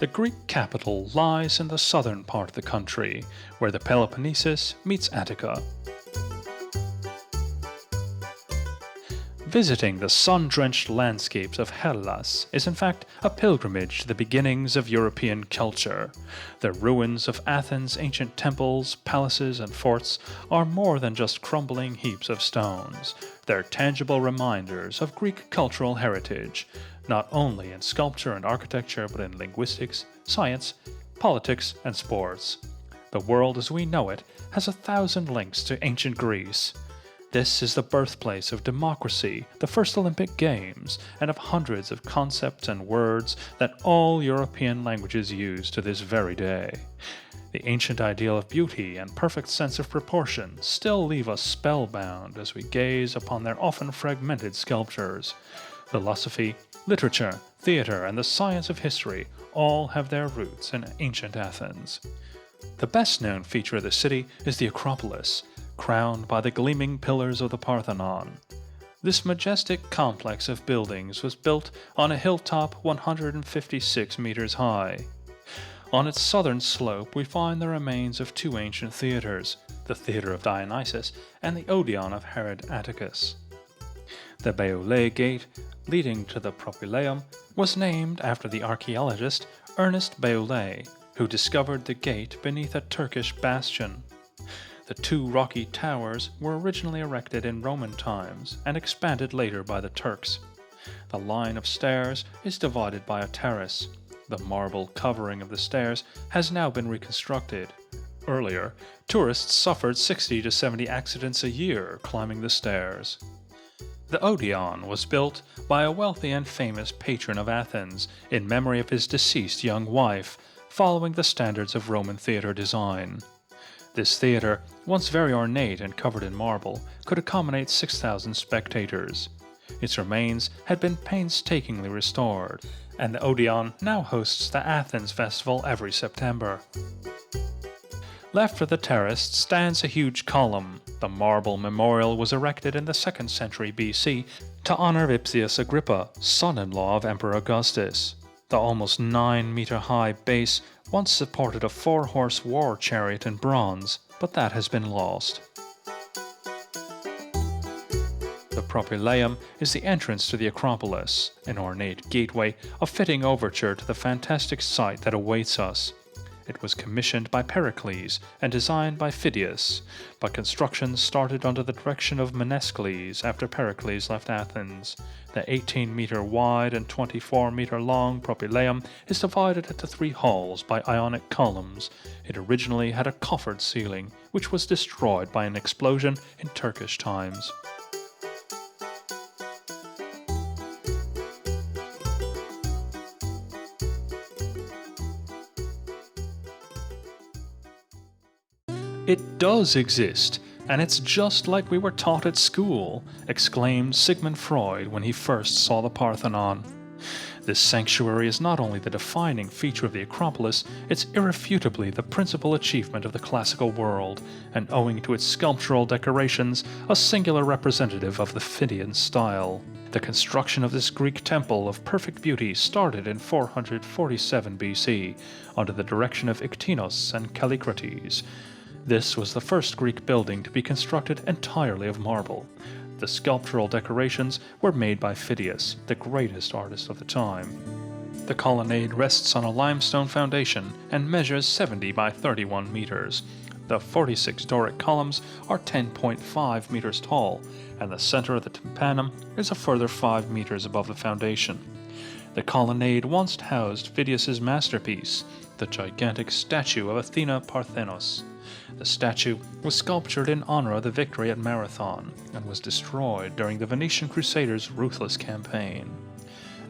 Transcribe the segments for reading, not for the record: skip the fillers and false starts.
The Greek capital lies in the southern part of the country, where the Peloponnesus meets Attica. Visiting the sun-drenched landscapes of Hellas is in fact a pilgrimage to the beginnings of European culture. The ruins of Athens' ancient temples, palaces, and forts are more than just crumbling heaps of stones. They're tangible reminders of Greek cultural heritage, not only in sculpture and architecture but in linguistics, science, politics, and sports. The world as we know it has 1,000 links to ancient Greece. This is the birthplace of democracy, the first Olympic Games, and of hundreds of concepts and words that all European languages use to this very day. The ancient ideal of beauty and perfect sense of proportion still leave us spellbound as we gaze upon their often fragmented sculptures. Philosophy, literature, theater, and the science of history all have their roots in ancient Athens. The best-known feature of the city is the Acropolis, crowned by the gleaming pillars of the Parthenon. This majestic complex of buildings was built on a hilltop 156 meters high. On its southern slope we find the remains of two ancient theaters, the Theater of Dionysus and the Odeon of Herod Atticus. The Baeulae Gate, leading to the Propylaeum, was named after the archaeologist Ernest Baeulae, who discovered the gate beneath a Turkish bastion. The two rocky towers were originally erected in Roman times and expanded later by the Turks. The line of stairs is divided by a terrace. The marble covering of the stairs has now been reconstructed. Earlier, tourists suffered 60 to 70 accidents a year climbing the stairs. The Odeon was built by a wealthy and famous patron of Athens in memory of his deceased young wife, following the standards of Roman theater design. This theater, once very ornate and covered in marble, could accommodate 6,000 spectators. Its remains had been painstakingly restored, and the Odeon now hosts the Athens Festival every September. Left of the terrace stands a huge column. The marble memorial was erected in the 2nd century BC to honor Vipsius Agrippa, son-in-law of Emperor Augustus. The almost 9-meter-high base once supported a 4-horse war chariot in bronze, but that has been lost. The Propylaeum is the entrance to the Acropolis, an ornate gateway, a fitting overture to the fantastic sight that awaits us. It was commissioned by Pericles and designed by Phidias, but construction started under the direction of Menescles after Pericles left Athens. The 18-meter wide and 24-meter long Propylaeum is divided into 3 halls by Ionic columns. It originally had a coffered ceiling, which was destroyed by an explosion in Turkish times. "It does exist, and it's just like we were taught at school," exclaimed Sigmund Freud when he first saw the Parthenon. This sanctuary is not only the defining feature of the Acropolis, it's irrefutably the principal achievement of the classical world, and owing to its sculptural decorations, a singular representative of the Phidian style. The construction of this Greek temple of perfect beauty started in 447 BC, under the direction of Ictinos and Callicrates. This was the first Greek building to be constructed entirely of marble. The sculptural decorations were made by Phidias, the greatest artist of the time. The colonnade rests on a limestone foundation and measures 70 by 31 meters. The 46 Doric columns are 10.5 meters tall, and the center of the tympanum is a further 5 meters above the foundation. The colonnade once housed Phidias's masterpiece, the gigantic statue of Athena Parthenos. The statue was sculptured in honor of the victory at Marathon and was destroyed during the Venetian Crusaders' ruthless campaign.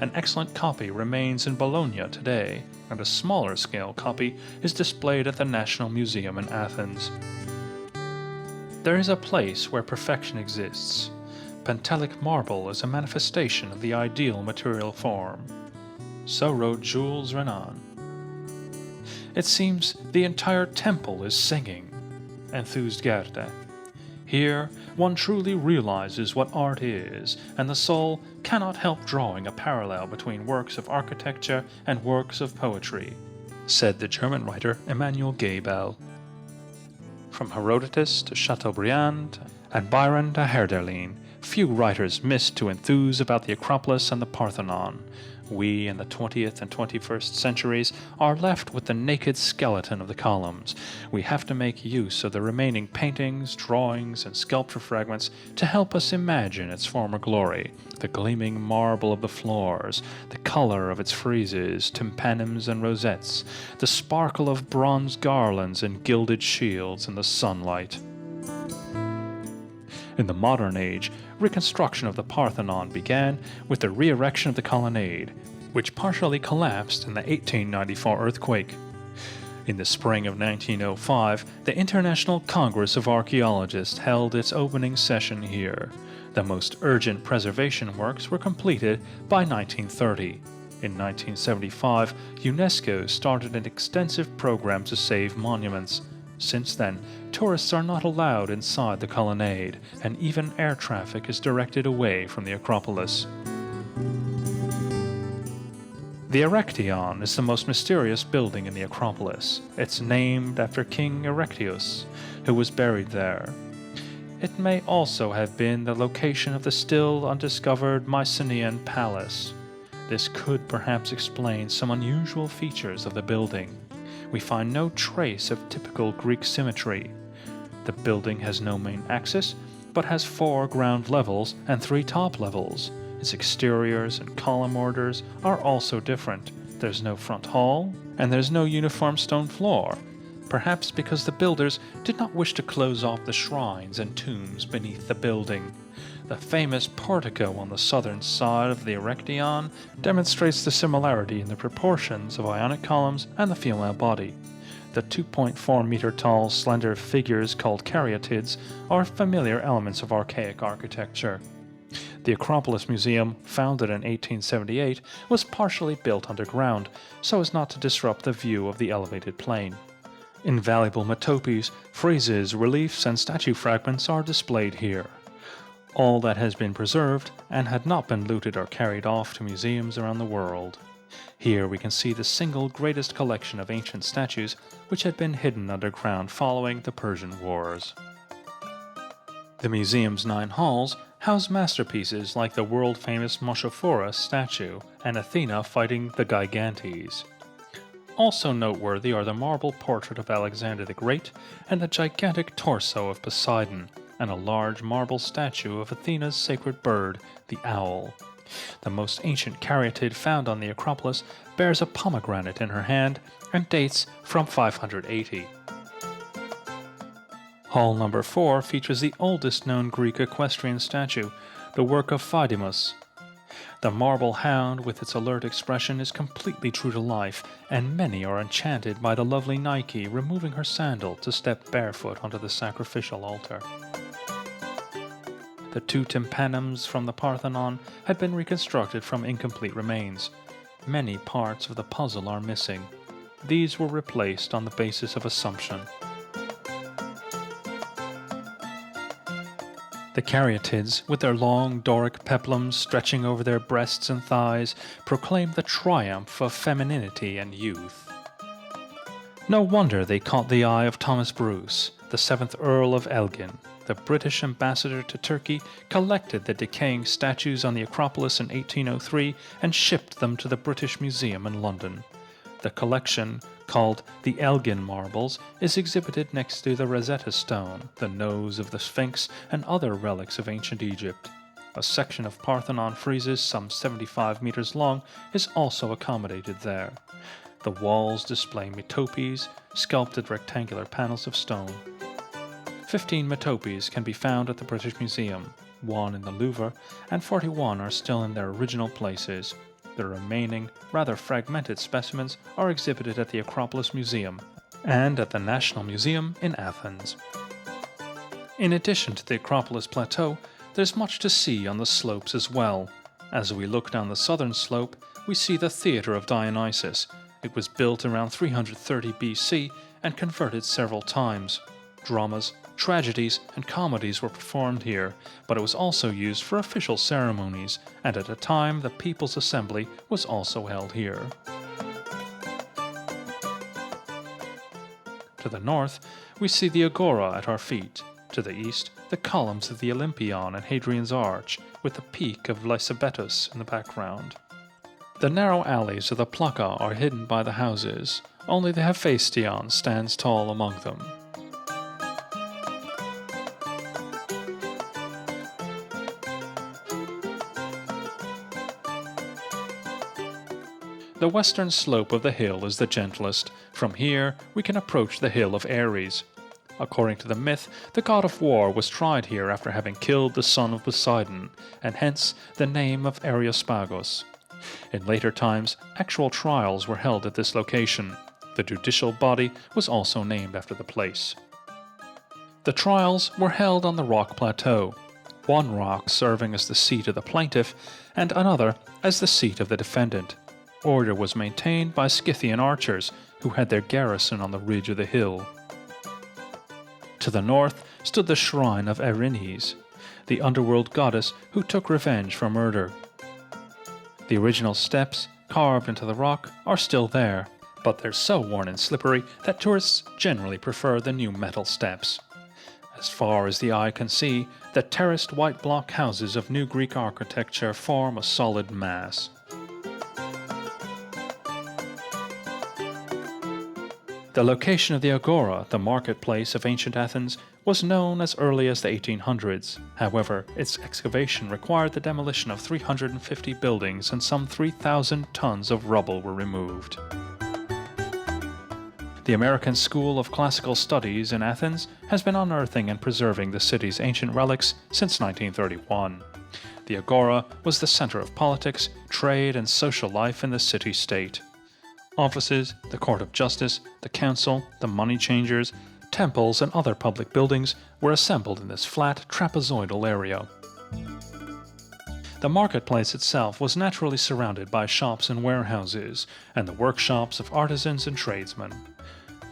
An excellent copy remains in Bologna today, and a smaller-scale copy is displayed at the National Museum in Athens. There is a place where perfection exists. Pentelic marble is a manifestation of the ideal material form. So wrote Jules Renan. It seems the entire temple is singing, enthused Goethe. Here, one truly realizes what art is, and the soul cannot help drawing a parallel between works of architecture and works of poetry, said the German writer Emanuel Gebel. From Herodotus to Chateaubriand and Byron to Hölderlin, few writers missed to enthuse about the Acropolis and the Parthenon. We, in the 20th and 21st centuries, are left with the naked skeleton of the columns. We have to make use of the remaining paintings, drawings, and sculpture fragments to help us imagine its former glory, the gleaming marble of the floors, the color of its friezes, tympanums, and rosettes, the sparkle of bronze garlands and gilded shields in the sunlight. In the modern age, reconstruction of the Parthenon began with the re-erection of the colonnade, which partially collapsed in the 1894 earthquake. In the spring of 1905, the International Congress of Archaeologists held its opening session here. The most urgent preservation works were completed by 1930. In 1975, UNESCO started an extensive program to save monuments. Since then, tourists are not allowed inside the colonnade, and even air traffic is directed away from the Acropolis. The Erechtheion is the most mysterious building in the Acropolis. It's named after King Erechtheus, who was buried there. It may also have been the location of the still undiscovered Mycenaean palace. This could perhaps explain some unusual features of the building. We find no trace of typical Greek symmetry. The building has no main axis, but has 4 ground levels and 3 top levels. Its exteriors and column orders are also different. There's no front hall, and there's no uniform stone floor, perhaps because the builders did not wish to close off the shrines and tombs beneath the building. The famous portico on the southern side of the Erechtheion demonstrates the similarity in the proportions of Ionic columns and the female body. The 2.4-meter-tall slender figures called caryatids are familiar elements of archaic architecture. The Acropolis Museum, founded in 1878, was partially built underground, so as not to disrupt the view of the elevated plain. Invaluable metopes, friezes, reliefs, and statue fragments are displayed here. All that has been preserved and had not been looted or carried off to museums around the world. Here we can see the single greatest collection of ancient statues which had been hidden underground following the Persian Wars. The museum's 9 halls house masterpieces like the world-famous Moshophora statue and Athena fighting the Gigantes. Also noteworthy are the marble portrait of Alexander the Great and the gigantic torso of Poseidon, and a large marble statue of Athena's sacred bird, the owl. The most ancient caryatid found on the Acropolis bears a pomegranate in her hand and dates from 580. Hall number 4 features the oldest known Greek equestrian statue, the work of Phaedimus. The marble hound with its alert expression is completely true to life, and many are enchanted by the lovely Nike removing her sandal to step barefoot onto the sacrificial altar. The 2 tympanums from the Parthenon had been reconstructed from incomplete remains. Many parts of the puzzle are missing. These were replaced on the basis of assumption. The caryatids, with their long Doric peplums stretching over their breasts and thighs, proclaim the triumph of femininity and youth. No wonder they caught the eye of Thomas Bruce, the 7th Earl of Elgin. The British ambassador to Turkey collected the decaying statues on the Acropolis in 1803 and shipped them to the British Museum in London. The collection, called the Elgin Marbles, is exhibited next to the Rosetta Stone, the nose of the Sphinx, and other relics of ancient Egypt. A section of Parthenon friezes some 75 meters long is also accommodated there. The walls display metopes, sculpted rectangular panels of stone. 15 metopes can be found at the British Museum, 1 in the Louvre, and 41 are still in their original places. The remaining, rather fragmented specimens are exhibited at the Acropolis Museum and at the National Museum in Athens. In addition to the Acropolis Plateau, there's much to see on the slopes as well. As we look down the southern slope, we see the Theatre of Dionysus. It was built around 330 BC and converted several times. Dramas, Tragedies and comedies were performed here, but it was also used for official ceremonies, and at a time the People's Assembly was also held here. To the north, we see the Agora at our feet. To the east, the columns of the Olympion and Hadrian's Arch, with the peak of Likavitos in the background. The narrow alleys of the Plaka are hidden by the houses. Only the Hephaestion stands tall among them. The western slope of the hill is the gentlest. From here, we can approach the hill of Ares. According to the myth, the god of war was tried here after having killed the son of Poseidon, and hence the name of Areospagos. In later times, actual trials were held at this location. The judicial body was also named after the place. The trials were held on the rock plateau, one rock serving as the seat of the plaintiff and another as the seat of the defendant. Order was maintained by Scythian archers, who had their garrison on the ridge of the hill. To the north stood the shrine of Erinyes, the underworld goddess who took revenge for murder. The original steps, carved into the rock, are still there, but they're so worn and slippery that tourists generally prefer the new metal steps. As far as the eye can see, the terraced white block houses of New Greek architecture form a solid mass. The location of the Agora, the marketplace of ancient Athens, was known as early as the 1800s. However, its excavation required the demolition of 350 buildings and some 3,000 tons of rubble were removed. The American School of Classical Studies in Athens has been unearthing and preserving the city's ancient relics since 1931. The Agora was the center of politics, trade, and social life in the city-state. Offices, the Court of Justice, the Council, the money changers, temples, and other public buildings were assembled in this flat, trapezoidal area. The marketplace itself was naturally surrounded by shops and warehouses, and the workshops of artisans and tradesmen.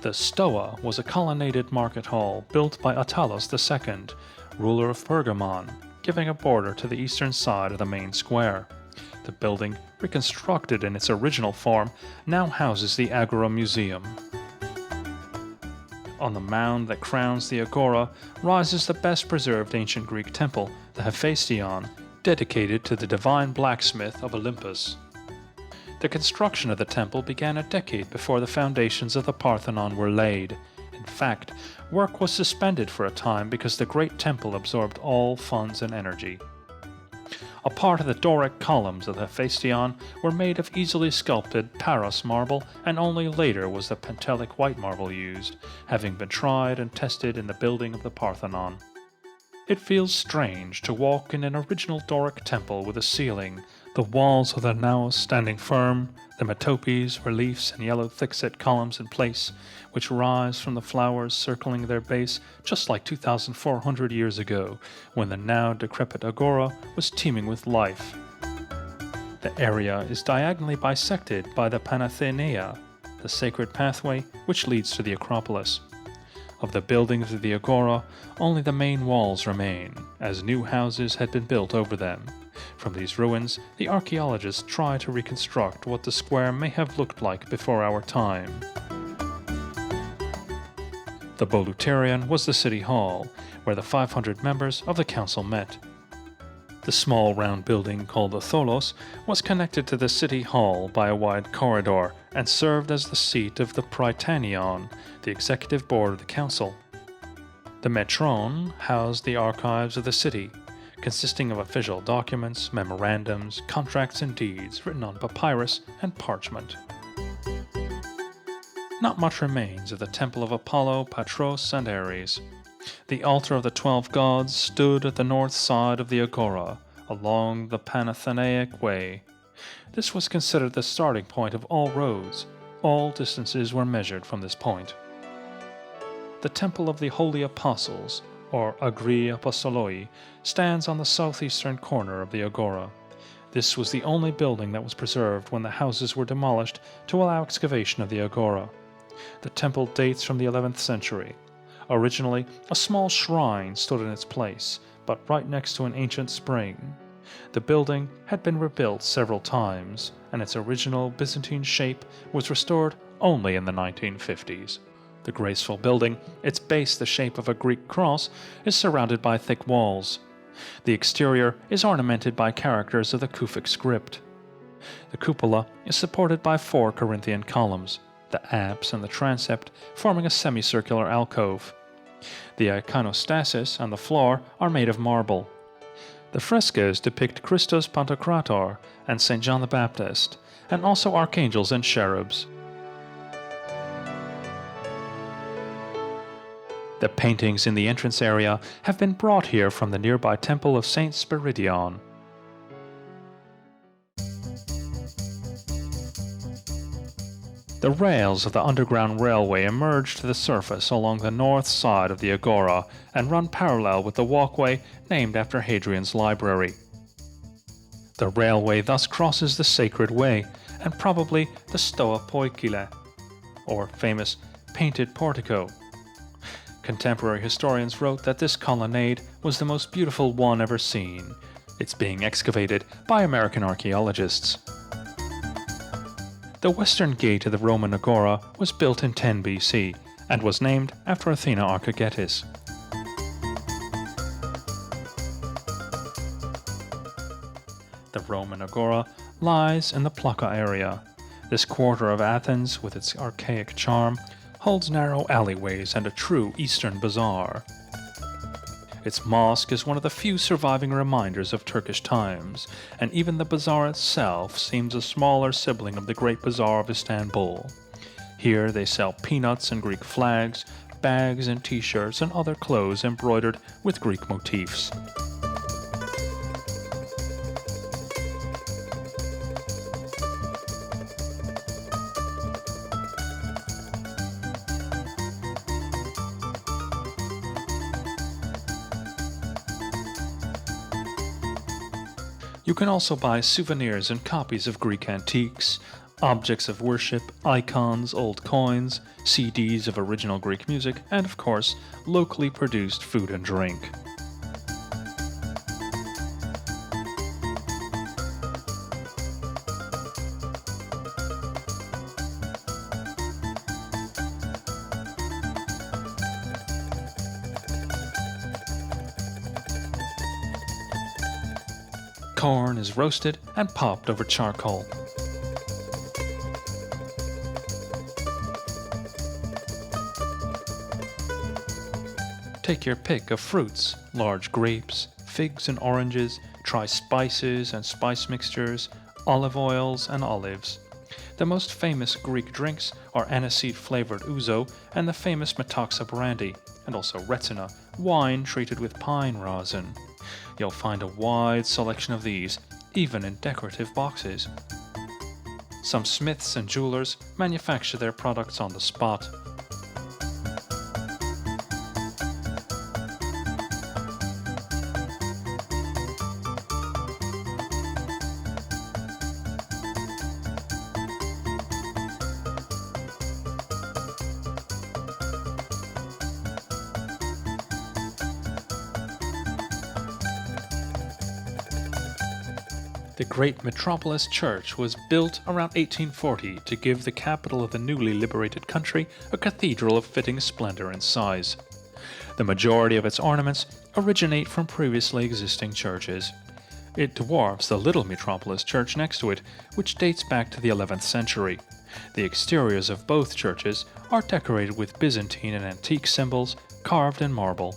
The Stoa was a colonnaded market hall built by Attalus II, ruler of Pergamon, giving a border to the eastern side of the main square. The building, reconstructed in its original form, now houses the Acropolis Museum. On the mound that crowns the Agora rises the best preserved ancient Greek temple, the Hephaestion, dedicated to the divine blacksmith of Olympus. The construction of the temple began a decade before the foundations of the Parthenon were laid. In fact, work was suspended for a time because the great temple absorbed all funds and energy. A part of the Doric columns of the Hephaestion were made of easily sculpted Paros marble, and only later was the Pentelic white marble used, having been tried and tested in the building of the Parthenon. It feels strange to walk in an original Doric temple with a ceiling, the walls of the naos standing firm, the metopes, reliefs, and yellow thickset columns in place, which rise from the flowers circling their base just like 2,400 years ago, when the now decrepit Agora was teeming with life. The area is diagonally bisected by the Panathenaea, the sacred pathway which leads to the Acropolis. Of the buildings of the Agora, only the main walls remain, as new houses had been built over them. From these ruins, the archaeologists try to reconstruct what the square may have looked like before our time. The Bouleuterion was the city hall, where the 500 members of the council met. The small round building called the Tholos was connected to the city hall by a wide corridor and served as the seat of the Prytanion, the executive board of the council. The Metron housed the archives of the city, consisting of official documents, memorandums, contracts, and deeds written on papyrus and parchment. Not much remains of the temple of Apollo, Patros, and Ares. The altar of the 12 gods stood at the north side of the Agora, along the Panathenaic Way. This was considered the starting point of all roads. All distances were measured from this point. The Temple of the Holy Apostles, or Agri Apostoloi, stands on the southeastern corner of the Agora. This was the only building that was preserved when the houses were demolished to allow excavation of the Agora. The temple dates from the 11th century. Originally, a small shrine stood in its place, but right next to an ancient spring. The building had been rebuilt several times, and its original Byzantine shape was restored only in the 1950s. The graceful building, its base the shape of a Greek cross, is surrounded by thick walls. The exterior is ornamented by characters of the Kufic script. The cupola is supported by 4 Corinthian columns, the apse and the transept forming a semicircular alcove. The iconostasis and the floor are made of marble. The frescoes depict Christos Pantocrator and St. John the Baptist, and also archangels and cherubs. The paintings in the entrance area have been brought here from the nearby temple of St. Spiridion. The rails of the underground railway emerge to the surface along the north side of the Agora and run parallel with the walkway named after Hadrian's library. The railway thus crosses the Sacred Way and probably the Stoa Poikile, or famous painted portico. Contemporary historians wrote that this colonnade was the most beautiful one ever seen. It's being excavated by American archaeologists. The western gate of the Roman Agora was built in 10 BC and was named after Athena Archegetis. The Roman Agora lies in the Plaka area. This quarter of Athens, with its archaic charm, holds narrow alleyways and a true Eastern bazaar. Its mosque is one of the few surviving reminders of Turkish times, and even the bazaar itself seems a smaller sibling of the Great Bazaar of Istanbul. Here they sell peanuts and Greek flags, bags and t-shirts and other clothes embroidered with Greek motifs. You can also buy souvenirs and copies of Greek antiques, objects of worship, icons, old coins, CDs of original Greek music, and of course, locally produced food and drink. Corn is roasted and popped over charcoal. Take your pick of fruits, large grapes, figs and oranges, try spices and spice mixtures, olive oils and olives. The most famous Greek drinks are aniseed-flavored ouzo and the famous metoxa brandy, and also retsina, wine treated with pine rosin. You'll find a wide selection of these, even in decorative boxes. Some smiths and jewelers manufacture their products on the spot. The great metropolis church was built around 1840 to give the capital of the newly liberated country a cathedral of fitting splendor and size. The majority of its ornaments originate from previously existing churches. It dwarfs the little metropolis church next to it, which dates back to the 11th century. The exteriors of both churches are decorated with Byzantine and antique symbols carved in marble.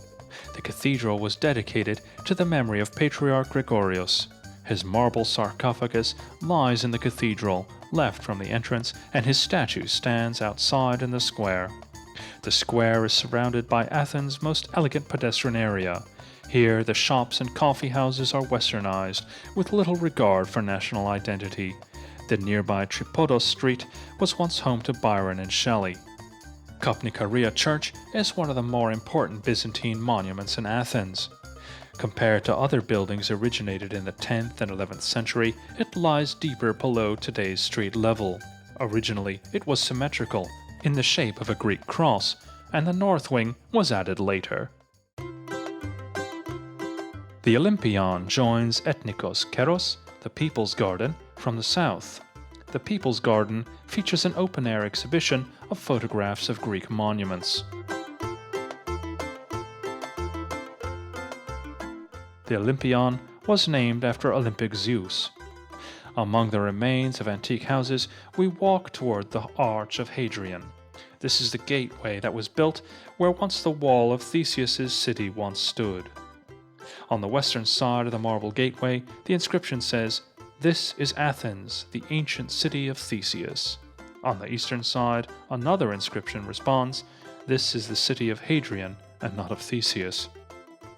The cathedral was dedicated to the memory of Patriarch Gregorios. His marble sarcophagus lies in the cathedral, left from the entrance, and his statue stands outside in the square. The square is surrounded by Athens' most elegant pedestrian area. Here the shops and coffee houses are westernized, with little regard for national identity. The nearby Tripodos Street was once home to Byron and Shelley. Kopnikaria Church is one of the more important Byzantine monuments in Athens. Compared to other buildings originated in the 10th and 11th century, it lies deeper below today's street level. Originally, it was symmetrical, in the shape of a Greek cross, and the north wing was added later. The Olympion joins Ethnikos Keros, the People's Garden, from the south. The People's Garden features an open-air exhibition of photographs of Greek monuments. The Olympion was named after Olympic Zeus. Among the remains of antique houses, we walk toward the Arch of Hadrian. This is the gateway that was built where once the wall of Theseus's city once stood. On the western side of the marble gateway, the inscription says, "This is Athens, the ancient city of Theseus." On the eastern side, another inscription responds, "This is the city of Hadrian and not of Theseus."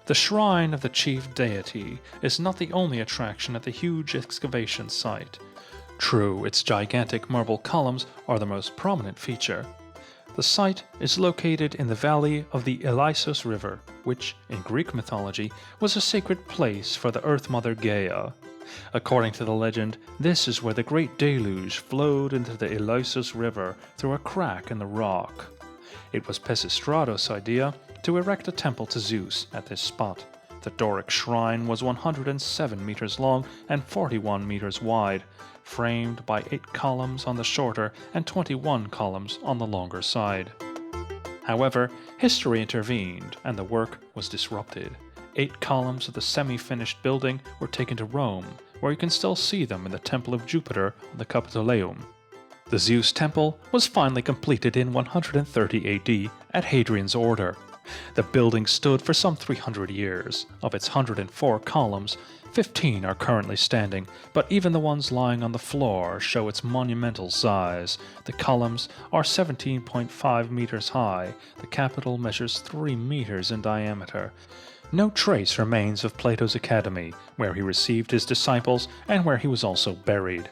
The shrine of the chief deity is not the only attraction at the huge excavation site. True, its gigantic marble columns are the most prominent feature. The site is located in the valley of the Eleusis river, which, in Greek mythology, was a sacred place for the Earth Mother Gaia. According to the legend, this is where the great deluge flowed into the Eleusis river through a crack in the rock. It was Pisistratos' idea to erect a temple to Zeus at this spot. The Doric shrine was 107 meters long and 41 meters wide, framed by 8 columns on the shorter and 21 columns on the longer side. However, history intervened and the work was disrupted. 8 columns of the semi-finished building were taken to Rome, where you can still see them in the Temple of Jupiter on the Capitoleum. The Zeus temple was finally completed in 130 AD at Hadrian's order. The building stood for some 300 years. Of its 104 columns, 15 are currently standing, but even the ones lying on the floor show its monumental size. The columns are 17.5 meters high. The Capitol measures 3 meters in diameter. No trace remains of Plato's Academy, where he received his disciples and where he was also buried.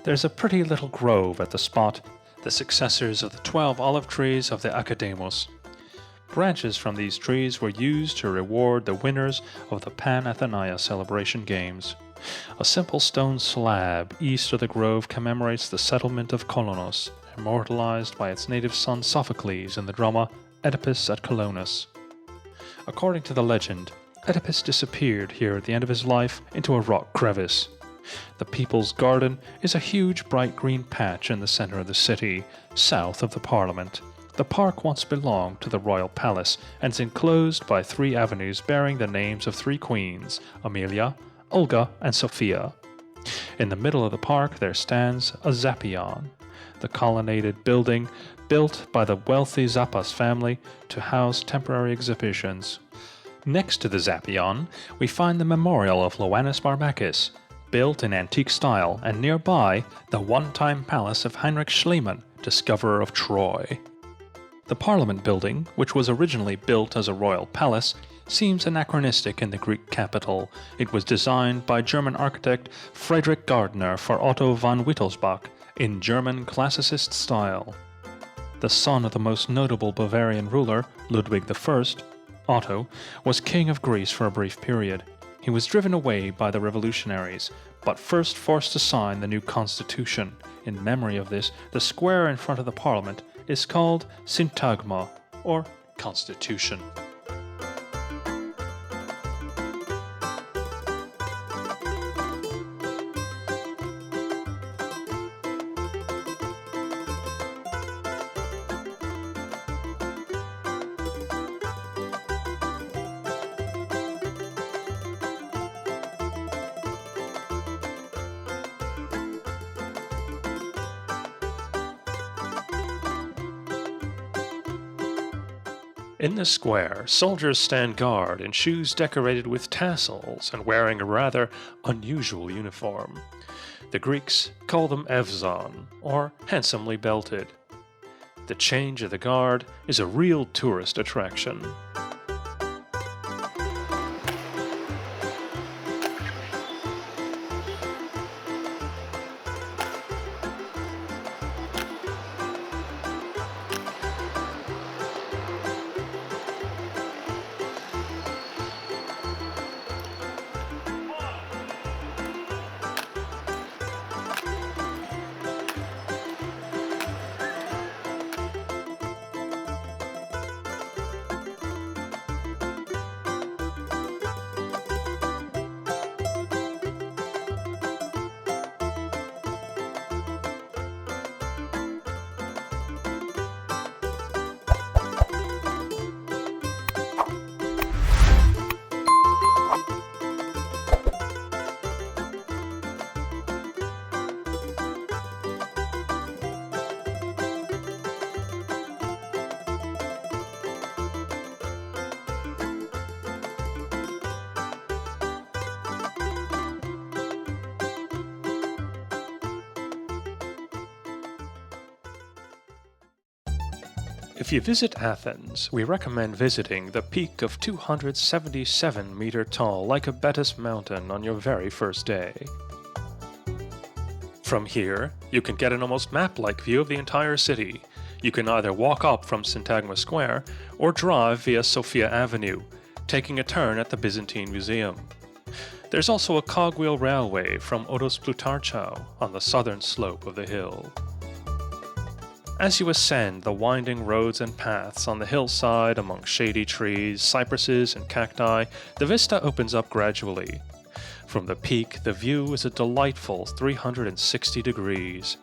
There's a pretty little grove at the spot, the successors of the 12 olive trees of the Academos. Branches from these trees were used to reward the winners of the Pan-Athenaia celebration games. A simple stone slab east of the grove commemorates the settlement of Kolonos, immortalized by its native son Sophocles in the drama Oedipus at Colonus. According to the legend, Oedipus disappeared here at the end of his life into a rock crevice. The People's Garden is a huge bright green patch in the center of the city, south of the Parliament. The park once belonged to the royal palace and is enclosed by 3 avenues bearing the names of 3 queens, Amelia, Olga, and Sophia. In the middle of the park there stands a Zapion, the colonnaded building built by the wealthy Zappas family to house temporary exhibitions. Next to the Zapion, we find the memorial of Ioannis Barbachus, built in antique style, and nearby, the one-time palace of Heinrich Schliemann, discoverer of Troy. The Parliament building, which was originally built as a royal palace, seems anachronistic in the Greek capital. It was designed by German architect Friedrich Gardner for Otto von Wittelsbach in German classicist style. The son of the most notable Bavarian ruler, Ludwig I, Otto, was king of Greece for a brief period. He was driven away by the revolutionaries, but first forced to sign the new constitution. In memory of this, the square in front of the Parliament is called Syntagma, or Constitution. In the square, soldiers stand guard in shoes decorated with tassels and wearing a rather unusual uniform. The Greeks call them evzon, or handsomely belted. The change of the guard is a real tourist attraction. If you visit Athens, we recommend visiting the peak of 277-meter tall Likavitos mountain on your very first day. From here, you can get an almost map-like view of the entire city. You can either walk up from Syntagma Square or drive via Sophia Avenue, taking a turn at the Byzantine Museum. There's also a cogwheel railway from Odos Plutarchou on the southern slope of the hill. As you ascend the winding roads and paths on the hillside among shady trees, cypresses, and cacti, the vista opens up gradually. From the peak, the view is a delightful 360 degrees.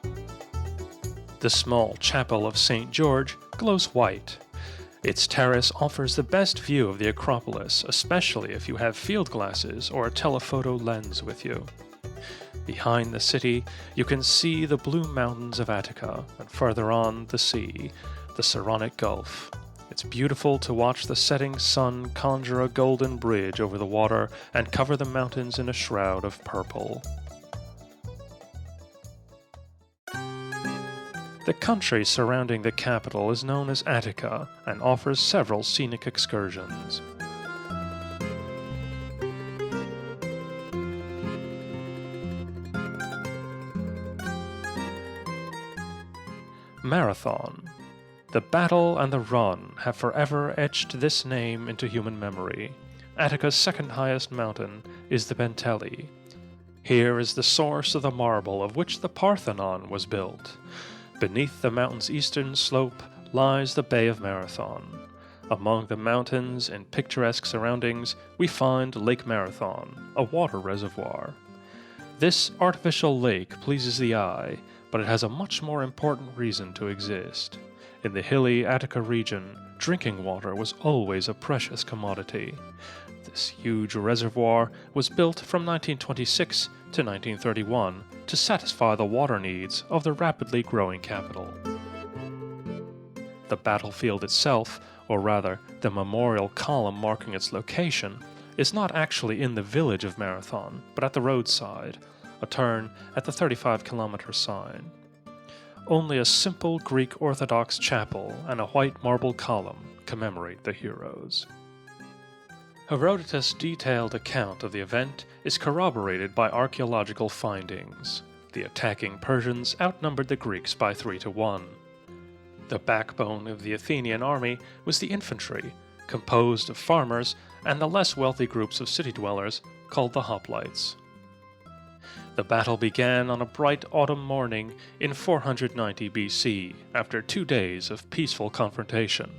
The small chapel of St. George glows white. Its terrace offers the best view of the Acropolis, especially if you have field glasses or a telephoto lens with you. Behind the city, you can see the blue mountains of Attica, and further on, the sea, the Saronic Gulf. It's beautiful to watch the setting sun conjure a golden bridge over the water and cover the mountains in a shroud of purple. The country surrounding the capital is known as Attica and offers several scenic excursions. Marathon. The battle and the run have forever etched this name into human memory. Attica's second highest mountain is the Penteli. Here is the source of the marble of which the Parthenon was built. Beneath the mountain's eastern slope lies the Bay of Marathon. Among the mountains and picturesque surroundings, we find Lake Marathon, a water reservoir. This artificial lake pleases the eye, but it has a much more important reason to exist. In the hilly Attica region, drinking water was always a precious commodity. This huge reservoir was built from 1926 to 1931 to satisfy the water needs of the rapidly growing capital. The battlefield itself, or rather the memorial column marking its location, is not actually in the village of Marathon, but at the roadside, a turn at the 35-kilometer sign. Only a simple Greek Orthodox chapel and a white marble column commemorate the heroes. Herodotus' detailed account of the event is corroborated by archaeological findings. The attacking Persians outnumbered the Greeks by 3-1. The backbone of the Athenian army was the infantry, composed of farmers and the less wealthy groups of city dwellers called the hoplites. The battle began on a bright autumn morning in 490 BC, after 2 days of peaceful confrontation.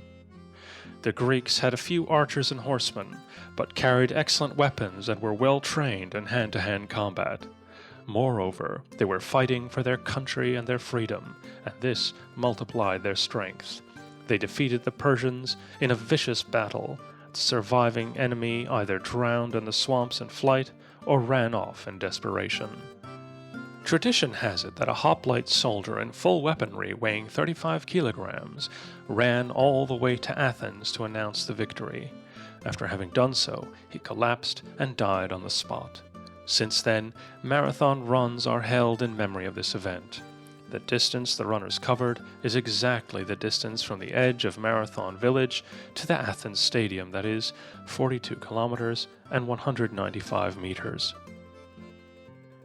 The Greeks had a few archers and horsemen, but carried excellent weapons and were well trained in hand-to-hand combat. Moreover, they were fighting for their country and their freedom, and this multiplied their strength. They defeated the Persians in a vicious battle. The surviving enemy either drowned in the swamps in flight or ran off in desperation. Tradition has it that a hoplite soldier in full weaponry weighing 35 kilograms ran all the way to Athens to announce the victory. After having done so, he collapsed and died on the spot. Since then, marathon runs are held in memory of this event. The distance the runners covered is exactly the distance from the edge of Marathon Village to the Athens Stadium, that is, 42 kilometers and 195 meters.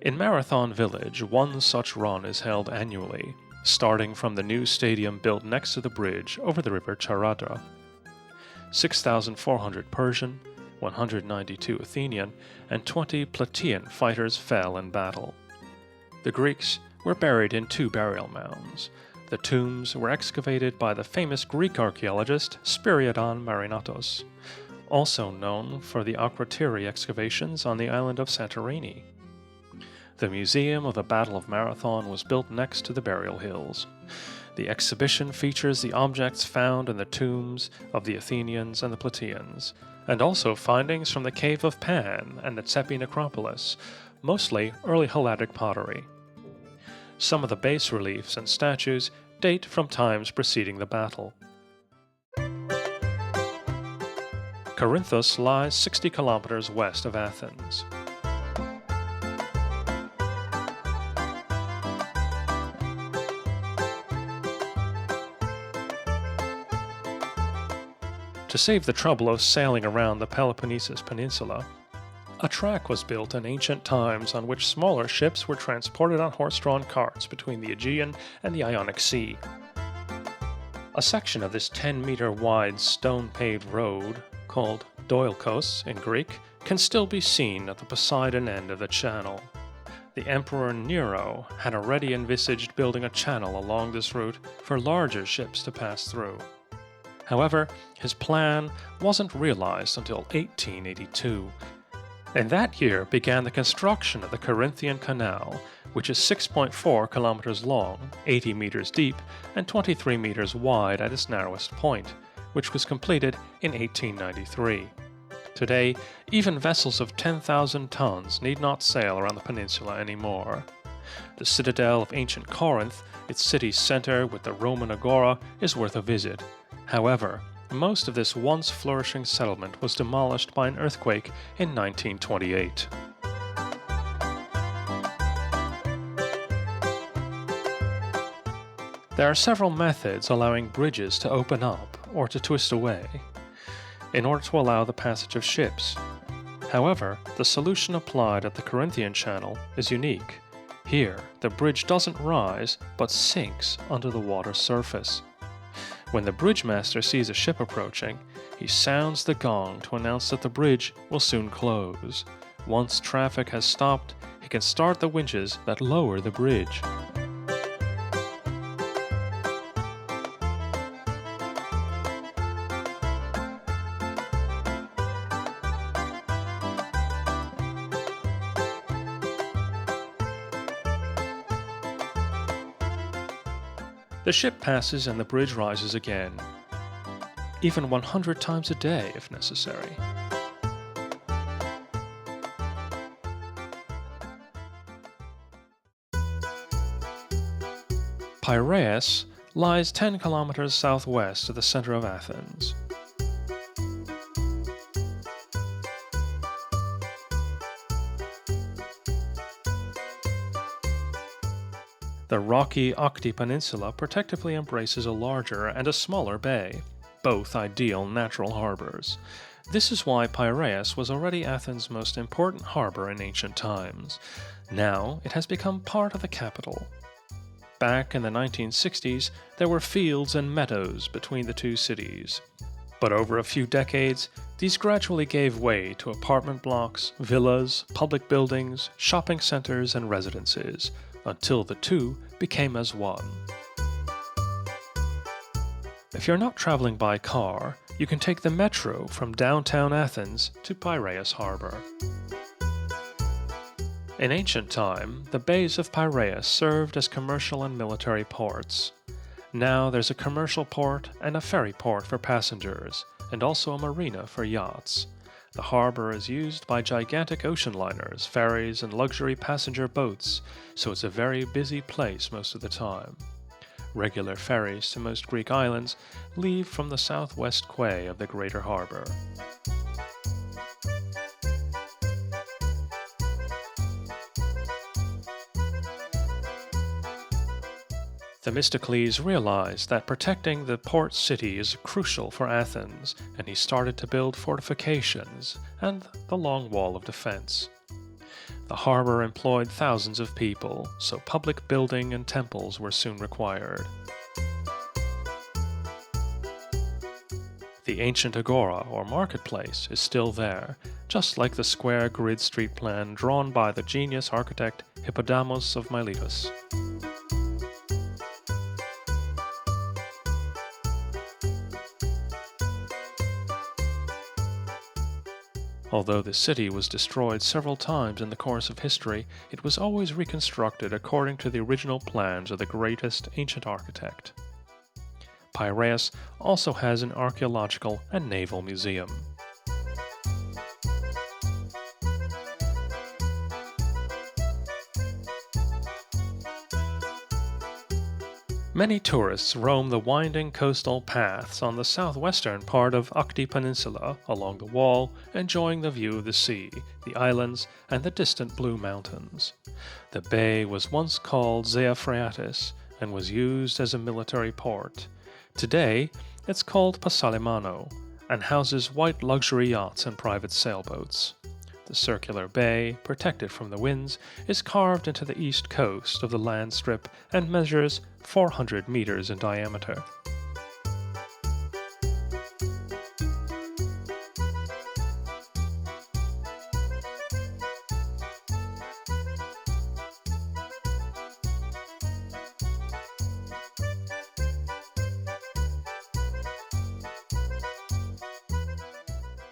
In Marathon Village, one such run is held annually, starting from the new stadium built next to the bridge over the river Charada. 6,400 Persian, 192 Athenian, and 20 Plataean fighters fell in battle. The Greeks were buried in 2 burial mounds. The tombs were excavated by the famous Greek archaeologist Spiridon Marinatos, also known for the Akrotiri excavations on the island of Santorini. The Museum of the Battle of Marathon was built next to the burial hills. The exhibition features the objects found in the tombs of the Athenians and the Plataeans, and also findings from the Cave of Pan and the Tsepi necropolis, mostly early Helladic pottery. Some of the bas reliefs and statues date from times preceding the battle. Korinthos lies 60 kilometers west of Athens. To save the trouble of sailing around the Peloponnesus Peninsula, a track was built in ancient times on which smaller ships were transported on horse-drawn carts between the Aegean and the Ionic Sea. A section of this 10-meter wide stone-paved road, called Doilkos in Greek, can still be seen at the Poseidon end of the channel. The Emperor Nero had already envisaged building a channel along this route for larger ships to pass through. However, his plan wasn't realized until 1882. In that year began the construction of the Corinthian Canal, which is 6.4 kilometers long, 80 meters deep, and 23 meters wide at its narrowest point, which was completed in 1893. Today, even vessels of 10,000 tons need not sail around the peninsula anymore. The Citadel of ancient Corinth, its city center with the Roman Agora, is worth a visit. However, most of this once flourishing settlement was demolished by an earthquake in 1928. There are several methods allowing bridges to open up or to twist away, in order to allow the passage of ships. However, the solution applied at the Corinthian Channel is unique. Here, the bridge doesn't rise, but sinks under the water's surface. When the bridge master sees a ship approaching, he sounds the gong to announce that the bridge will soon close. Once traffic has stopped, he can start the winches that lower the bridge. The ship passes and the bridge rises again, even 100 times a day if necessary. Pireus lies 10 kilometers southwest of the center of Athens. The rocky Octi Peninsula protectively embraces a larger and a smaller bay, both ideal natural harbors. This is why Pireus was already Athens' most important harbor in ancient times. Now it has become part of the capital. Back in the 1960s, there were fields and meadows between the two cities. But over a few decades, these gradually gave way to apartment blocks, villas, public buildings, shopping centers, and residences, until the two became as one. If you're not traveling by car, you can take the metro from downtown Athens to Pireus Harbor. In ancient time, the bays of Pireus served as commercial and military ports. Now there's a commercial port and a ferry port for passengers, and also a marina for yachts. The harbor is used by gigantic ocean liners, ferries, and luxury passenger boats, so it's a very busy place most of the time. Regular ferries to most Greek islands leave from the southwest quay of the greater harbor. Themistocles realized that protecting the port city is crucial for Athens, and he started to build fortifications and the long wall of defense. The harbor employed thousands of people, so public building and temples were soon required. The ancient Agora, or marketplace, is still there, just like the square grid street plan drawn by the genius architect Hippodamos of Miletus. Although the city was destroyed several times in the course of history, it was always reconstructed according to the original plans of the greatest ancient architect. Pireus also has an archaeological and naval museum. Many tourists roam the winding coastal paths on the southwestern part of Octi Peninsula along the wall, enjoying the view of the sea, the islands, and the distant blue mountains. The bay was once called Zea Phreatis and was used as a military port. Today, it's called Passalimano, and houses white luxury yachts and private sailboats. The circular bay, protected from the winds, is carved into the east coast of the land strip and measures 400 meters in diameter.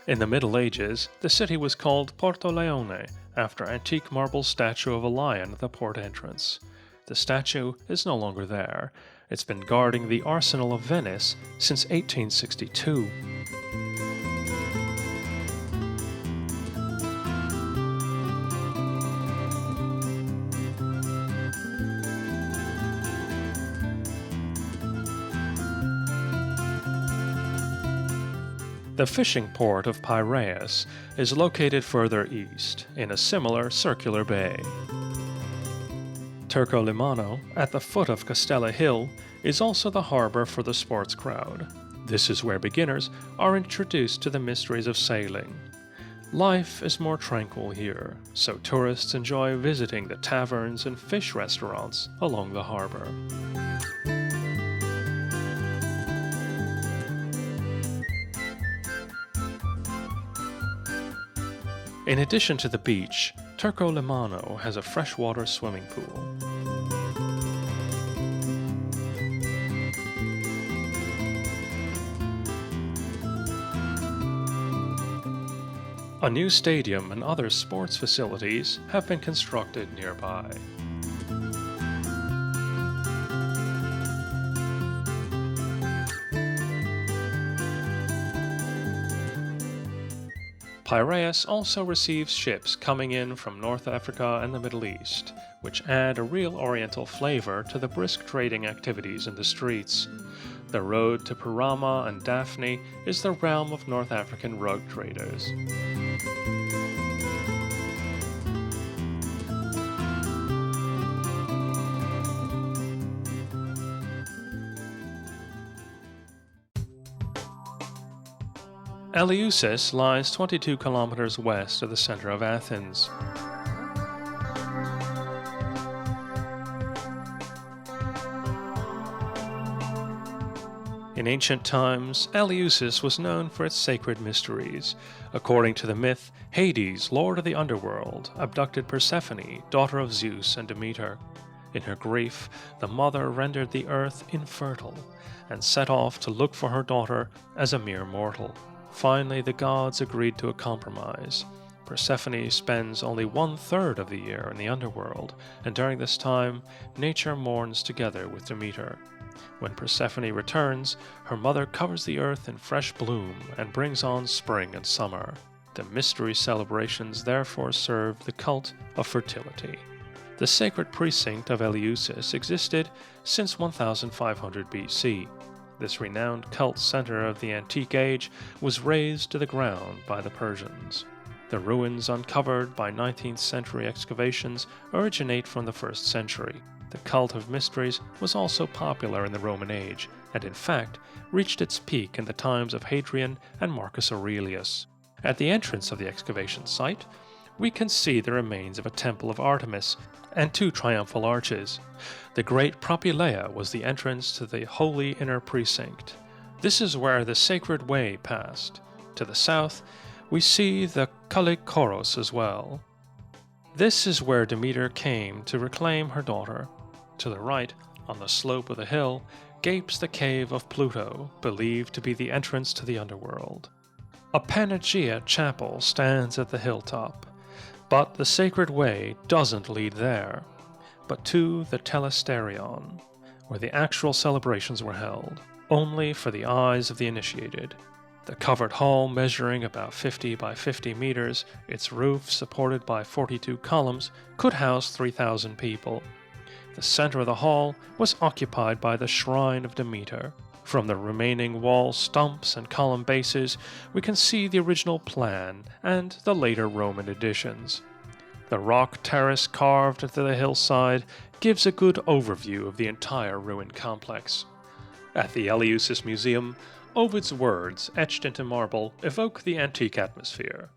In the Middle Ages, the city was called Porto Leone, after an antique marble statue of a lion at the port entrance. The statue is no longer there. It's been guarding the Arsenal of Venice since 1862. The fishing port of Pireus is located further east, in a similar circular bay. Turco Limano, at the foot of Castella Hill, is also the harbor for the sports crowd. This is where beginners are introduced to the mysteries of sailing. Life is more tranquil here, so tourists enjoy visiting the taverns and fish restaurants along the harbor. In addition to the beach, Turco Limano has a freshwater swimming pool. A new stadium and other sports facilities have been constructed nearby. Pireus also receives ships coming in from North Africa and the Middle East, which add a real Oriental flavor to the brisk trading activities in the streets. The road to Parama and Daphne is the realm of North African rug traders. Eleusis lies 22 kilometers west of the center of Athens. In ancient times, Eleusis was known for its sacred mysteries. According to the myth, Hades, lord of the underworld, abducted Persephone, daughter of Zeus and Demeter. In her grief, the mother rendered the earth infertile and set off to look for her daughter as a mere mortal. Finally, the gods agreed to a compromise. Persephone spends only 1/3 of the year in the underworld, and during this time, nature mourns together with Demeter. When Persephone returns, her mother covers the earth in fresh bloom and brings on spring and summer. The mystery celebrations therefore serve the cult of fertility. The sacred precinct of Eleusis existed since 1500 BC. This renowned cult center of the antique age was razed to the ground by the Persians. The ruins uncovered by 19th century excavations originate from the 1st century. The cult of mysteries was also popular in the Roman age, and in fact reached its peak in the times of Hadrian and Marcus Aurelius. At the entrance of the excavation site, we can see the remains of a temple of Artemis and 2 triumphal arches. The great propylaea was the entrance to the holy inner precinct. This is where the sacred way passed. To the south, we see the Kalikoros as well. This is where Demeter came to reclaim her daughter. To the right, on the slope of the hill, gapes the cave of Pluto, believed to be the entrance to the underworld. A Panagia chapel stands at the hilltop. But the sacred way doesn't lead there, but to the Telesterion, where the actual celebrations were held, only for the eyes of the initiated. The covered hall, measuring about 50 by 50 meters, its roof supported by 42 columns, could house 3,000 people. The center of the hall was occupied by the shrine of Demeter. From the remaining wall stumps and column bases, we can see the original plan and the later Roman additions. The rock terrace carved into the hillside gives a good overview of the entire ruined complex. At the Eleusis Museum, Ovid's words, etched into marble, evoke the antique atmosphere.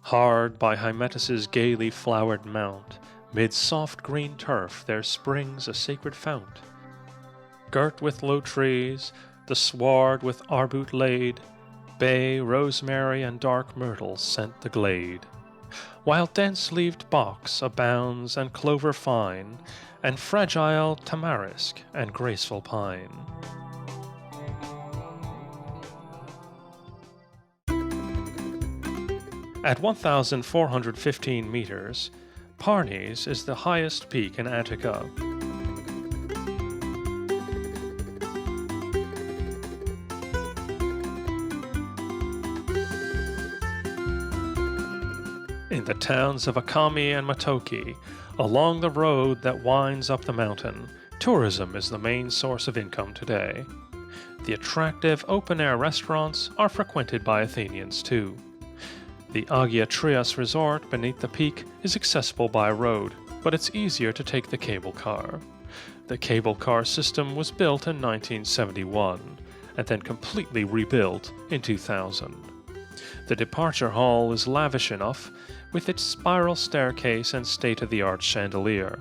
Hard by Hymettus' gaily flowered mount, mid soft green turf there springs a sacred fount. Girt with low trees, the sward with arbute laid, bay, rosemary, and dark myrtle scent the glade, while dense-leaved box abounds and clover fine, and fragile tamarisk and graceful pine. At 1,415 meters, Parnes is the highest peak in Attica. In the towns of Akami and Matoki, along the road that winds up the mountain, tourism is the main source of income today. The attractive open-air restaurants are frequented by Athenians too. The Agia Trias resort beneath the peak is accessible by road, but it's easier to take the cable car. The cable car system was built in 1971 and then completely rebuilt in 2000. The departure hall is lavish enough with its spiral staircase and state-of-the-art chandelier,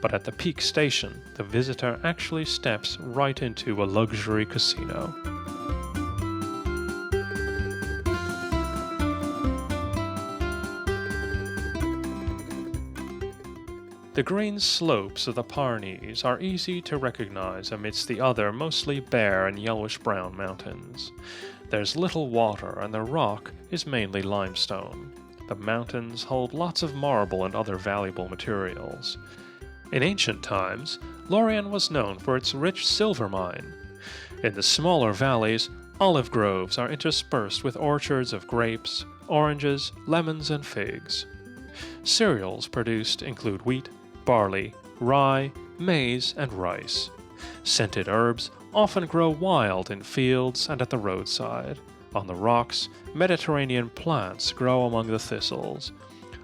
but at the peak station, the visitor actually steps right into a luxury casino. The green slopes of the Parnes are easy to recognize amidst the other mostly bare and yellowish-brown mountains. There's little water and the rock is mainly limestone. The mountains hold lots of marble and other valuable materials. In ancient times, Lorien was known for its rich silver mine. In the smaller valleys, olive groves are interspersed with orchards of grapes, oranges, lemons, and figs. Cereals produced include wheat, barley, rye, maize, and rice. Scented herbs often grow wild in fields and at the roadside. On the rocks, Mediterranean plants grow among the thistles.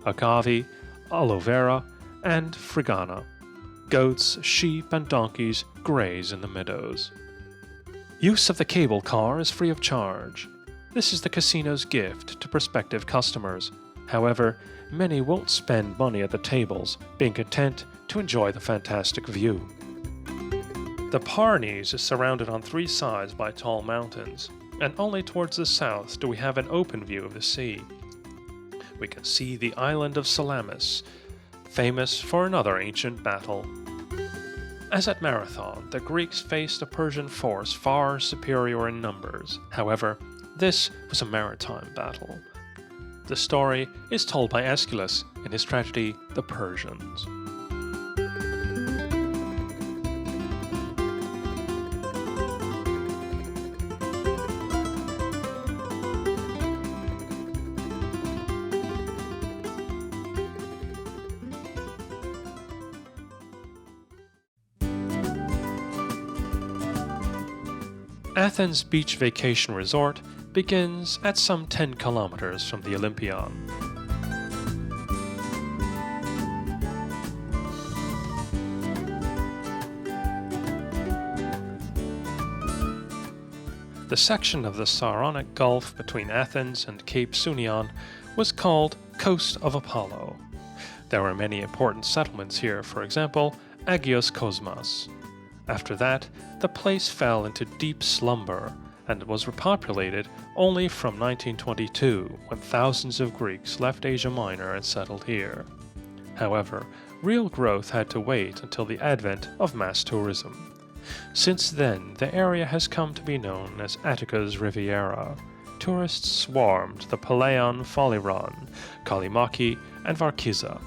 Agave, aloe vera, and frigana. Goats, sheep, and donkeys graze in the meadows. Use of the cable car is free of charge. This is the casino's gift to prospective customers. However, many won't spend money at the tables, being content to enjoy the fantastic view. The Parnes is surrounded on three sides by tall mountains, and only towards the south do we have an open view of the sea. We can see the island of Salamis, famous for another ancient battle. As at Marathon, the Greeks faced a Persian force far superior in numbers. However, this was a maritime battle. The story is told by Aeschylus in his tragedy The Persians. Athens Beach Vacation Resort begins at some 10 kilometers from the Olympion. The section of the Saronic Gulf between Athens and Cape Sunion was called Coast of Apollo. There were many important settlements here, for example, Agios Kosmas. After that, the place fell into deep slumber and was repopulated only from 1922, when thousands of Greeks left Asia Minor and settled here. However, real growth had to wait until the advent of mass tourism. Since then, the area has come to be known as Attica's Riviera. Tourists swarmed the Paleon, Phaleron, Kallimaki, and Varkiza.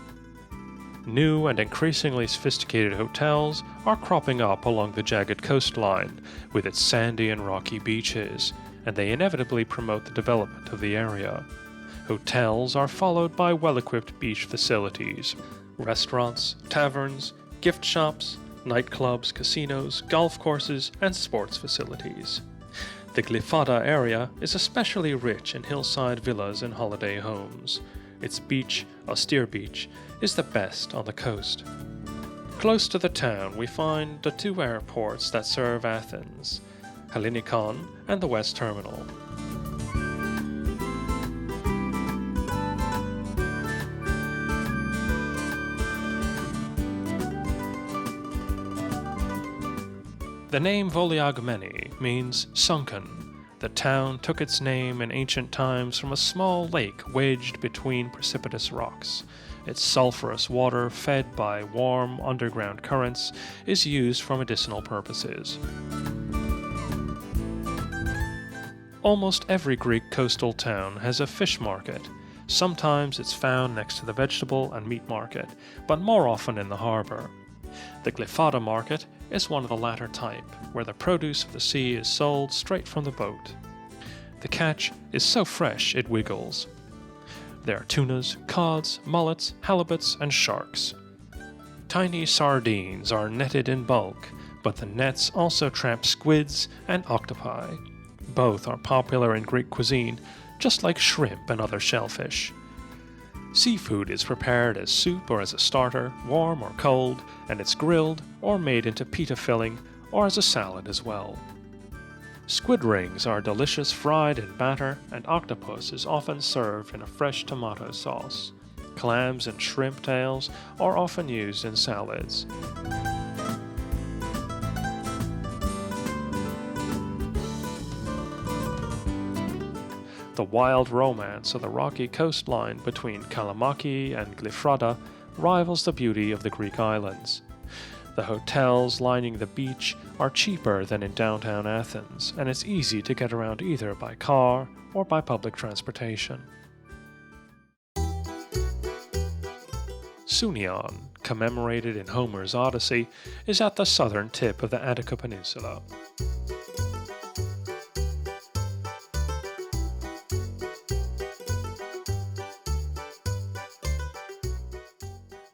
New and increasingly sophisticated hotels are cropping up along the jagged coastline, with its sandy and rocky beaches, and they inevitably promote the development of the area. Hotels are followed by well-equipped beach facilities, restaurants, taverns, gift shops, nightclubs, casinos, golf courses, and sports facilities. The Glyfada area is especially rich in hillside villas and holiday homes. Its beach, austere beach, is the best on the coast. Close to the town we find the two airports that serve Athens. Hellinikon, and the West Terminal. The name Voliagmeni means sunken. The town took its name in ancient times from a small lake wedged between precipitous rocks. Its sulphurous water, fed by warm underground currents, is used for medicinal purposes. Almost every Greek coastal town has a fish market. Sometimes it's found next to the vegetable and meat market, but more often in the harbour. The Glyphada market is one of the latter type, where the produce of the sea is sold straight from the boat. The catch is so fresh it wiggles. There are tunas, cods, mullets, halibuts, and sharks. Tiny sardines are netted in bulk, but the nets also trap squids and octopi. Both are popular in Greek cuisine, just like shrimp and other shellfish. Seafood is prepared as soup or as a starter, warm or cold, and it's grilled or made into pita filling or as a salad as well. Squid rings are delicious fried in batter, and octopus is often served in a fresh tomato sauce. Clams and shrimp tails are often used in salads. The wild romance of the rocky coastline between Kalamaki and Glyphrada rivals the beauty of the Greek islands. The hotels lining the beach are cheaper than in downtown Athens, and it's easy to get around either by car or by public transportation. Sunion, commemorated in Homer's Odyssey, is at the southern tip of the Attica Peninsula.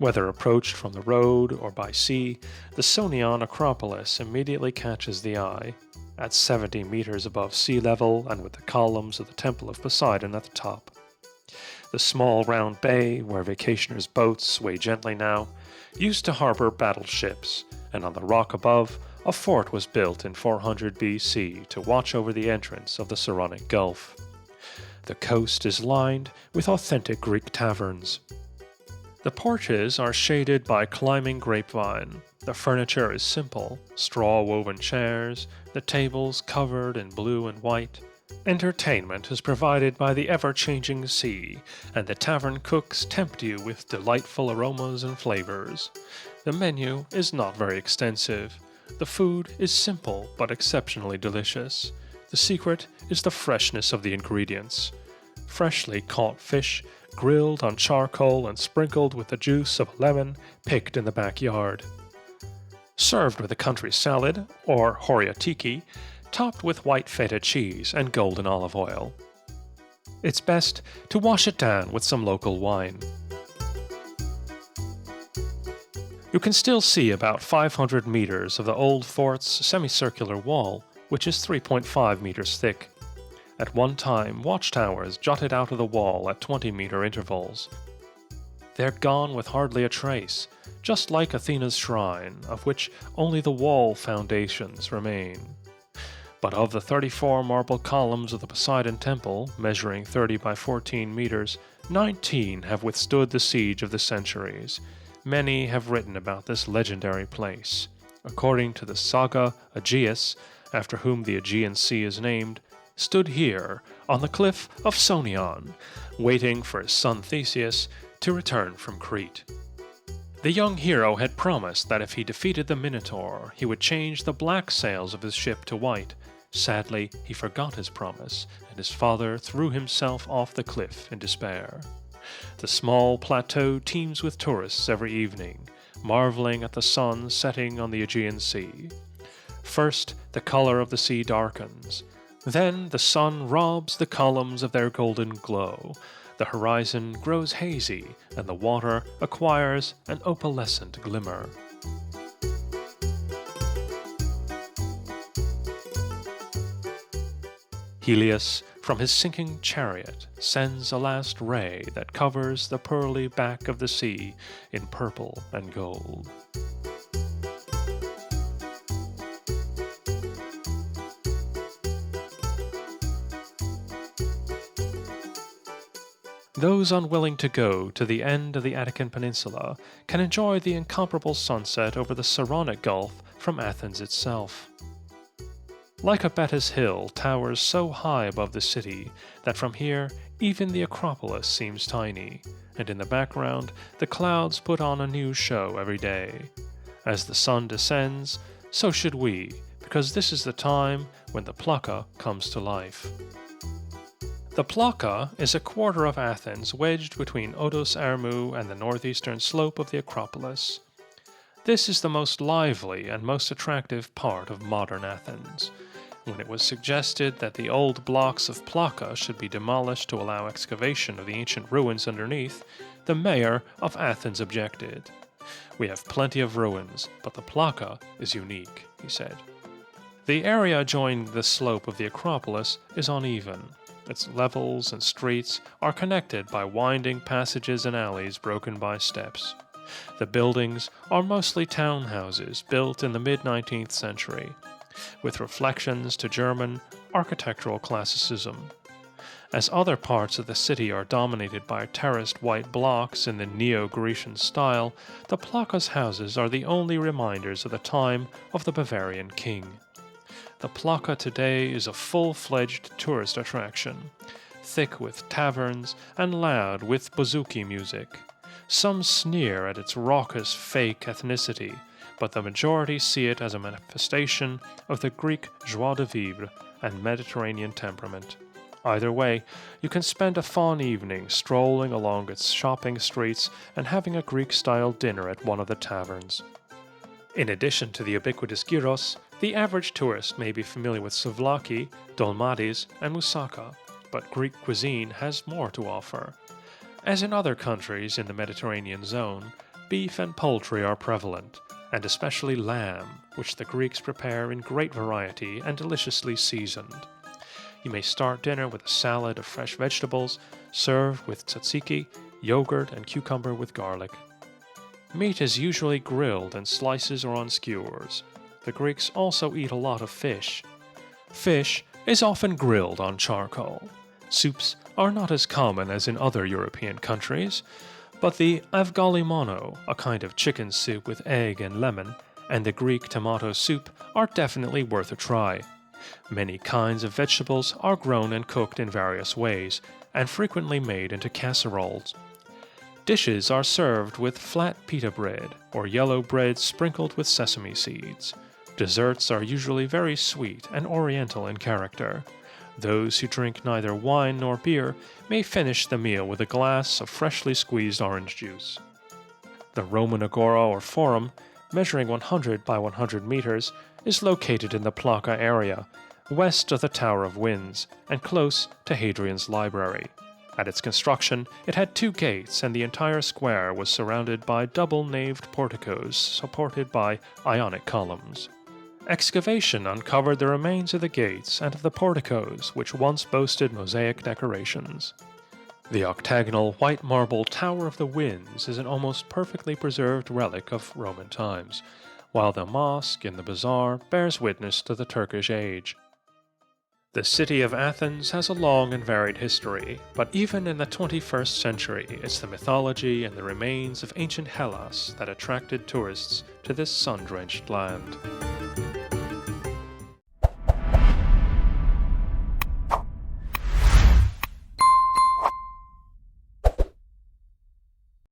Whether approached from the road or by sea, the Sonion Acropolis immediately catches the eye. At 70 meters above sea level and with the columns of the Temple of Poseidon at the top. The small round bay, where vacationers' boats sway gently now, used to harbor battleships, and on the rock above, a fort was built in 400 BC to watch over the entrance of the Saronic Gulf. The coast is lined with authentic Greek taverns. The porches are shaded by climbing grapevine. The furniture is simple, straw-woven chairs, the tables covered in blue and white. Entertainment is provided by the ever-changing sea, and the tavern cooks tempt you with delightful aromas and flavors. The menu is not very extensive. The food is simple but exceptionally delicious. The secret is the freshness of the ingredients. Freshly caught fish, grilled on charcoal and sprinkled with the juice of a lemon picked in the backyard. Served with a country salad, or horiatiki, topped with white feta cheese and golden olive oil. It's best to wash it down with some local wine. You can still see about 500 meters of the old fort's semicircular wall, which is 3.5 meters thick. At one time, watchtowers jutted out of the wall at 20-meter intervals. They're gone with hardly a trace, just like Athena's shrine, of which only the wall foundations remain. But of the 34 marble columns of the Poseidon Temple, measuring 30 by 14 meters, 19 have withstood the siege of the centuries. Many have written about this legendary place. According to the saga, Aegeus, after whom the Aegean Sea is named, stood here on the cliff of Sonion, waiting for his son Theseus to return from Crete. The young hero had promised that if he defeated the Minotaur, he would change the black sails of his ship to white. Sadly, he forgot his promise, and his father threw himself off the cliff in despair. The small plateau teems with tourists every evening, marveling at the sun setting on the Aegean Sea. First, the color of the sea darkens. Then the sun robs the columns of their golden glow. The horizon grows hazy, and the water acquires an opalescent glimmer. Helios, from his sinking chariot, sends a last ray that covers the pearly back of the sea in purple and gold. Those unwilling to go to the end of the Attican Peninsula can enjoy the incomparable sunset over the Saronic Gulf from Athens itself. Likavitos Hill towers so high above the city that from here even the Acropolis seems tiny, and in the background the clouds put on a new show every day. As the sun descends, so should we, because this is the time when the Plaka comes to life. The Plaka is a quarter of Athens wedged between Odos Armou and the northeastern slope of the Acropolis. This is the most lively and most attractive part of modern Athens. When it was suggested that the old blocks of Plaka should be demolished to allow excavation of the ancient ruins underneath, the mayor of Athens objected. "We have plenty of ruins, but the Plaka is unique," he said. The area adjoining the slope of the Acropolis is uneven. Its levels and streets are connected by winding passages and alleys broken by steps. The buildings are mostly townhouses built in the mid-19th century, with reflections to German architectural classicism. As other parts of the city are dominated by terraced white blocks in the Neo-Grecian style, the Plaka's houses are the only reminders of the time of the Bavarian king. The Plaka today is a full-fledged tourist attraction, thick with taverns and loud with bouzouki music. Some sneer at its raucous fake ethnicity, but the majority see it as a manifestation of the Greek joie de vivre and Mediterranean temperament. Either way, you can spend a fun evening strolling along its shopping streets and having a Greek-style dinner at one of the taverns. In addition to the ubiquitous gyros, the average tourist may be familiar with souvlaki, dolmadis, and moussaka, but Greek cuisine has more to offer. As in other countries in the Mediterranean zone, beef and poultry are prevalent, and especially lamb, which the Greeks prepare in great variety and deliciously seasoned. You may start dinner with a salad of fresh vegetables, served with tzatziki, yogurt, and cucumber with garlic. Meat is usually grilled in slices or on skewers. The Greeks also eat a lot of fish. Fish is often grilled on charcoal. Soups are not as common as in other European countries, but the avgalimono, a kind of chicken soup with egg and lemon, and the Greek tomato soup are definitely worth a try. Many kinds of vegetables are grown and cooked in various ways, and frequently made into casseroles. Dishes are served with flat pita bread, or yellow bread sprinkled with sesame seeds. Desserts are usually very sweet and oriental in character. Those who drink neither wine nor beer may finish the meal with a glass of freshly squeezed orange juice. The Roman Agora or Forum, measuring 100 by 100 meters, is located in the Plaka area, west of the Tower of Winds, and close to Hadrian's Library. At its construction, it had 2 gates, and the entire square was surrounded by double-naved porticos supported by Ionic columns. Excavation uncovered the remains of the gates and of the porticos, which once boasted mosaic decorations. The octagonal white marble Tower of the Winds is an almost perfectly preserved relic of Roman times, while the mosque in the bazaar bears witness to the Turkish age. The city of Athens has a long and varied history, but even in the 21st century, it's the mythology and the remains of ancient Hellas that attracted tourists to this sun-drenched land.